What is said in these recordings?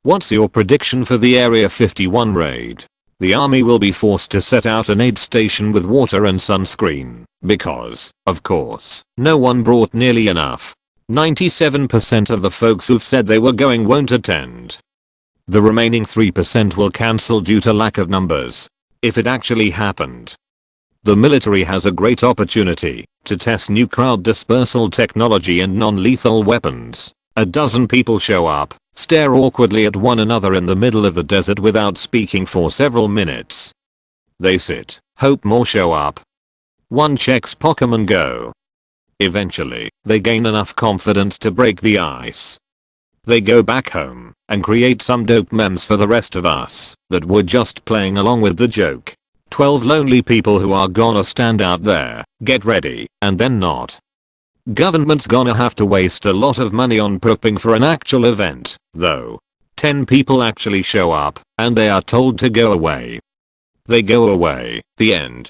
What's your prediction for the Area 51 raid? The army will be forced to set out an aid station with water and sunscreen, because, of course, no one brought nearly enough. 97% of the folks who've said they were going won't attend. The remaining 3% will cancel due to lack of numbers. If it actually happened. The military has a great opportunity to test new crowd dispersal technology and non-lethal weapons. A dozen people show up, stare awkwardly at one another in the middle of the desert without speaking for several minutes. They sit, hope more show up. One checks Pokemon Go. Eventually, they gain enough confidence to break the ice. They go back home and create some dope memes for the rest of us that were just playing along with the joke. 12 lonely people who are gonna stand out there, get ready, and then not. Government's gonna have to waste a lot of money on prepping for an actual event, though. 10 people actually show up, and they are told to go away. They go away, the end.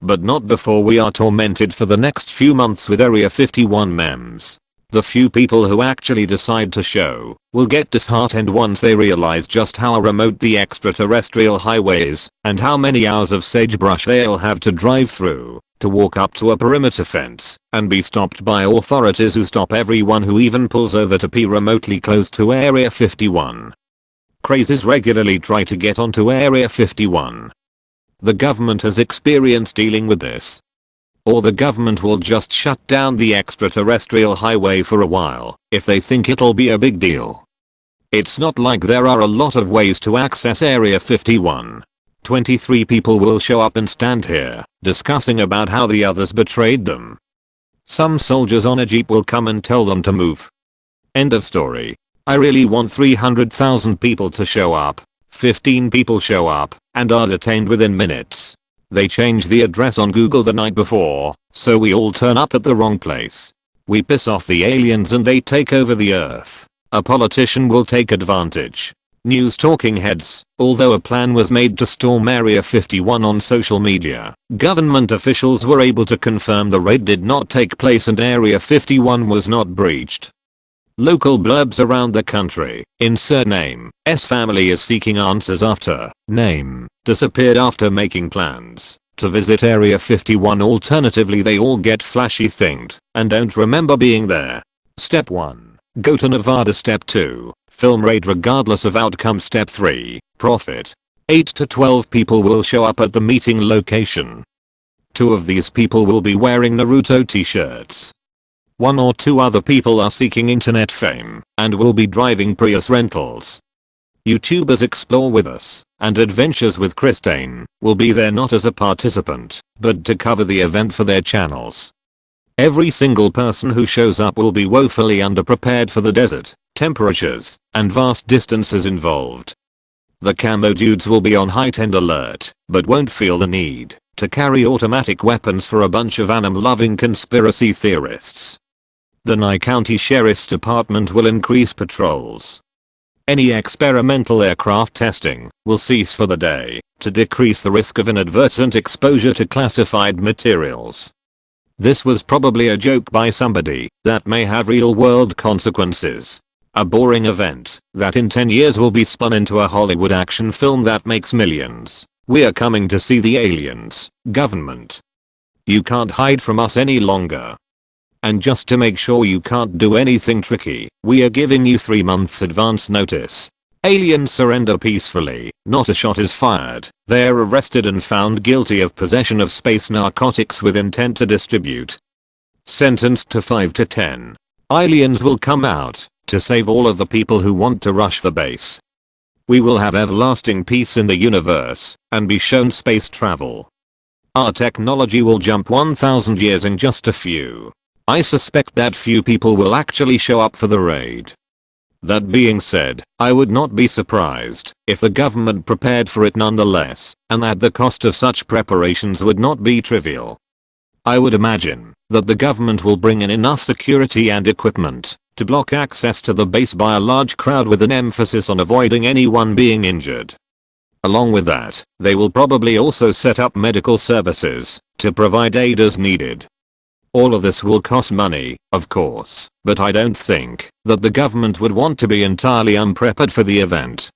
But not before we are tormented for the next few months with Area 51 memes. The few people who actually decide to show will get disheartened once they realize just how remote the extraterrestrial highway is and how many hours of sagebrush they'll have to drive through to walk up to a perimeter fence and be stopped by authorities who stop everyone who even pulls over to pee remotely close to Area 51. Crazies regularly try to get onto Area 51. The government has experience dealing with this. Or the government will just shut down the extraterrestrial highway for a while if they think it'll be a big deal. It's not like there are a lot of ways to access Area 51. 23 people will show up and stand here, discussing about how the others betrayed them. Some soldiers on a jeep will come and tell them to move. End of story. I really want 300,000 people to show up. 15 people show up and are detained within minutes. They change the address on Google the night before, so we all turn up at the wrong place. We piss off the aliens and they take over the earth. A politician will take advantage. News talking heads, although a plan was made to storm Area 51 on social media, government officials were able to confirm the raid did not take place and Area 51 was not breached. Local blurbs around the country, insert name, S family is seeking answers after, name, disappeared after making plans to visit Area 51. Alternatively they all get flashy thinged and don't remember being there. Step 1. Go to Nevada. Step 2. Film raid regardless of outcome. Step 3. Profit. 8 to 12 people will show up at the meeting location. 2 of these people will be wearing Naruto t-shirts. 1 or 2 other people are seeking internet fame and will be driving Prius rentals. YouTubers Explore with Us and Adventures with Christine will be there not as a participant, but to cover the event for their channels. Every single person who shows up will be woefully underprepared for the desert, temperatures, and vast distances involved. The camo dudes will be on heightened alert, but won't feel the need to carry automatic weapons for a bunch of anim-loving conspiracy theorists. The Nye County Sheriff's Department will increase patrols. Any experimental aircraft testing will cease for the day to decrease the risk of inadvertent exposure to classified materials. This was probably a joke by somebody that may have real-world consequences. A boring event that in 10 years will be spun into a Hollywood action film that makes millions. We're coming to see the aliens, government. You can't hide from us any longer. And just to make sure you can't do anything tricky, we are giving you 3 months advance notice. Aliens surrender peacefully, not a shot is fired. They're arrested and found guilty of possession of space narcotics with intent to distribute. Sentenced to 5 to 10. Aliens will come out to save all of the people who want to rush the base. We will have everlasting peace in the universe and be shown space travel. Our technology will jump 1000 years in just a few. I suspect that few people will actually show up for the raid. That being said, I would not be surprised if the government prepared for it nonetheless, and that the cost of such preparations would not be trivial. I would imagine that the government will bring in enough security and equipment to block access to the base by a large crowd with an emphasis on avoiding anyone being injured. Along with that, they will probably also set up medical services to provide aid as needed. All of this will cost money, of course, but I don't think that the government would want to be entirely unprepared for the event.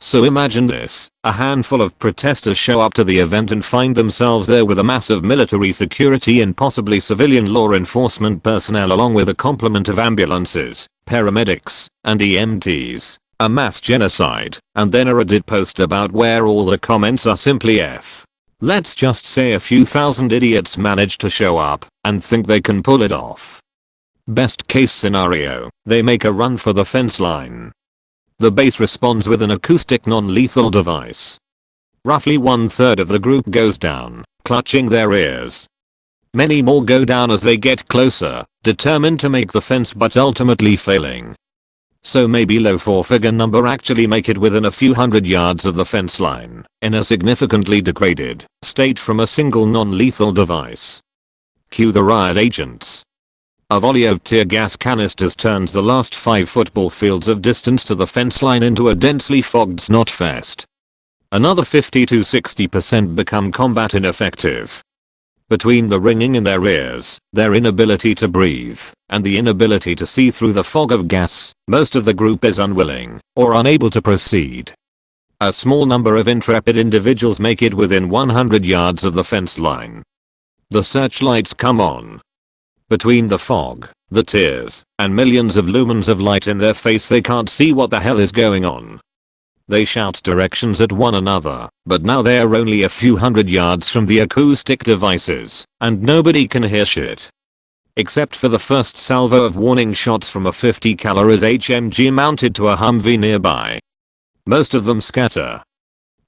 So imagine this, a handful of protesters show up to the event and find themselves there with a massive military security and possibly civilian law enforcement personnel along with a complement of ambulances, paramedics, and EMTs. A mass genocide, and then a Reddit post about where all the comments are simply F. Let's just say a few thousand idiots manage to show up and think they can pull it off. Best case scenario, they make a run for the fence line. The base responds with an acoustic non-lethal device. Roughly 1/3 of the group goes down, clutching their ears. Many more go down as they get closer, determined to make the fence but ultimately failing. So maybe low 4-figure number actually make it within a few hundred yards of the fence line, in a significantly degraded state from a single non-lethal device. Cue the riot agents. A volley of tear gas canisters turns the last 5 football fields of distance to the fence line into a densely fogged snot fest. Another 50 to 60% become combat ineffective. Between the ringing in their ears, their inability to breathe, and the inability to see through the fog of gas, most of the group is unwilling or unable to proceed. A small number of intrepid individuals make it within 100 yards of the fence line. The searchlights come on. Between the fog, the tears, and millions of lumens of light in their face, they can't see what the hell is going on. They shout directions at one another, but now they're only a few hundred yards from the acoustic devices, and nobody can hear shit. Except for the first salvo of warning shots from a 50 caliber HMG mounted to a Humvee nearby. Most of them scatter.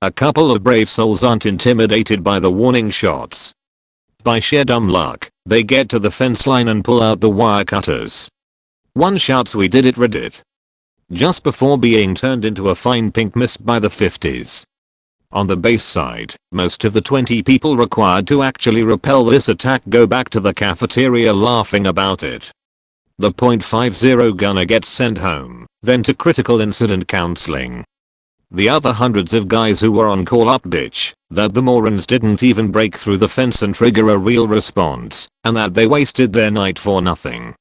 A couple of brave souls aren't intimidated by the warning shots. By sheer dumb luck, they get to the fence line and pull out the wire cutters. One shouts, "We did it, Reddit," just before being turned into a fine pink mist by the 50s. On the base side, most of the 20 people required to actually repel this attack go back to the cafeteria laughing about it. The .50 gunner gets sent home, then to critical incident counseling. The other hundreds of guys who were on call up bitch that the morons didn't even break through the fence and trigger a real response, and that they wasted their night for nothing.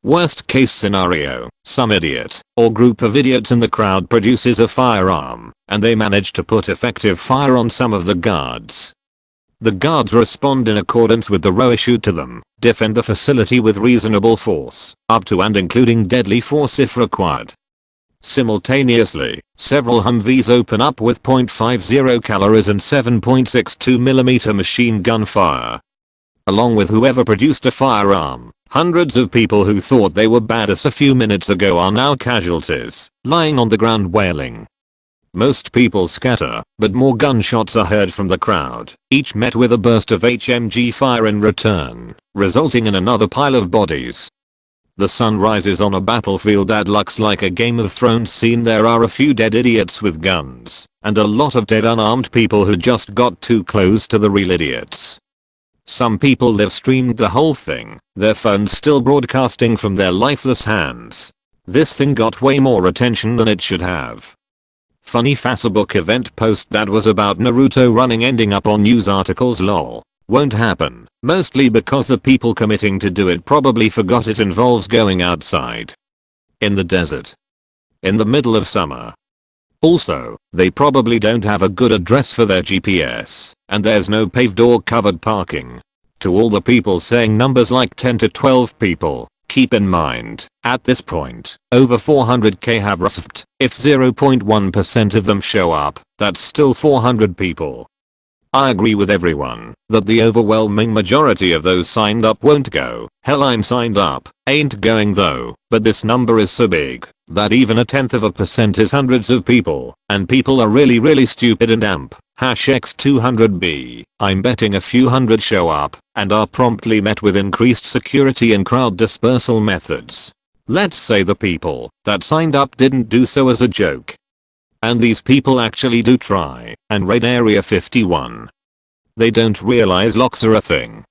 Worst case scenario, some idiot or group of idiots in the crowd produces a firearm, and they manage to put effective fire on some of the guards. The guards respond in accordance with the row issued to them, defend the facility with reasonable force, up to and including deadly force if required. Simultaneously, several Humvees open up with .50 calibers and 7.62mm machine gun fire. Along with whoever produced a firearm, hundreds of people who thought they were badass a few minutes ago are now casualties, lying on the ground wailing. Most people scatter, but more gunshots are heard from the crowd, each met with a burst of HMG fire in return, resulting in another pile of bodies. The sun rises on a battlefield that looks like a Game of Thrones scene. There are a few dead idiots with guns, and a lot of dead unarmed people who just got too close to the real idiots. Some people live streamed the whole thing, their phones still broadcasting from their lifeless hands. This thing got way more attention than it should have. Funny Facebook event post that was about Naruto running ending up on news articles, lol. Won't happen, mostly because the people committing to do it probably forgot it involves going outside. In the desert. In the middle of summer. Also, they probably don't have a good address for their GPS, and there's no paved or covered parking. To all the people saying numbers like 10 to 12 people, keep in mind, at this point, over 400k have RSVP'd. If 0.1% of them show up, that's still 400 people. I agree with everyone that the overwhelming majority of those signed up won't go. Hell, I'm signed up, ain't going though, but this number is so big that even 0.1% is hundreds of people, and people are really stupid and amp. #X200B, I'm betting a few hundred show up and are promptly met with increased security and crowd dispersal methods. Let's say the people that signed up didn't do so as a joke. And these people actually do try and raid Area 51. They don't realize locks are a thing.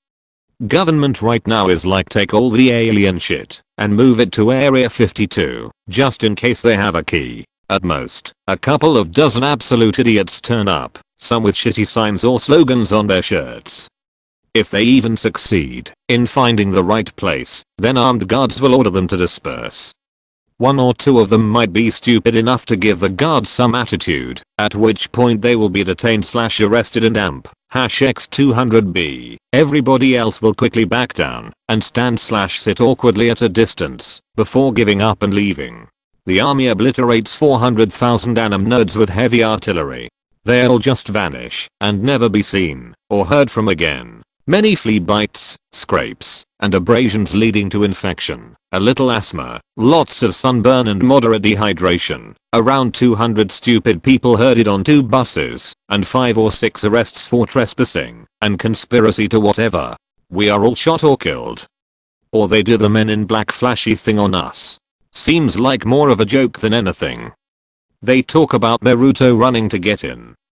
Government right now is like, take all the alien shit and move it to Area 52, just in case they have a key. At most, a couple of dozen absolute idiots turn up, some with shitty signs or slogans on their shirts. If they even succeed in finding the right place, then armed guards will order them to disperse. One or two of them might be stupid enough to give the guards some attitude, at which point they will be detained/arrested and amp #X200B. Everybody else will quickly back down and stand/sit awkwardly at a distance before giving up and leaving. The army obliterates 400,000 anim nerds with heavy artillery. They'll just vanish and never be seen or heard from again. Many flea bites, scrapes, and abrasions leading to infection, a little asthma, lots of sunburn and moderate dehydration, around 200 stupid people herded on 2 buses, and 5 or 6 arrests for trespassing and conspiracy to whatever. We are all shot or killed. Or they do the Men in Black flashy thing on us. Seems like more of a joke than anything. They talk about Naruto running to get in.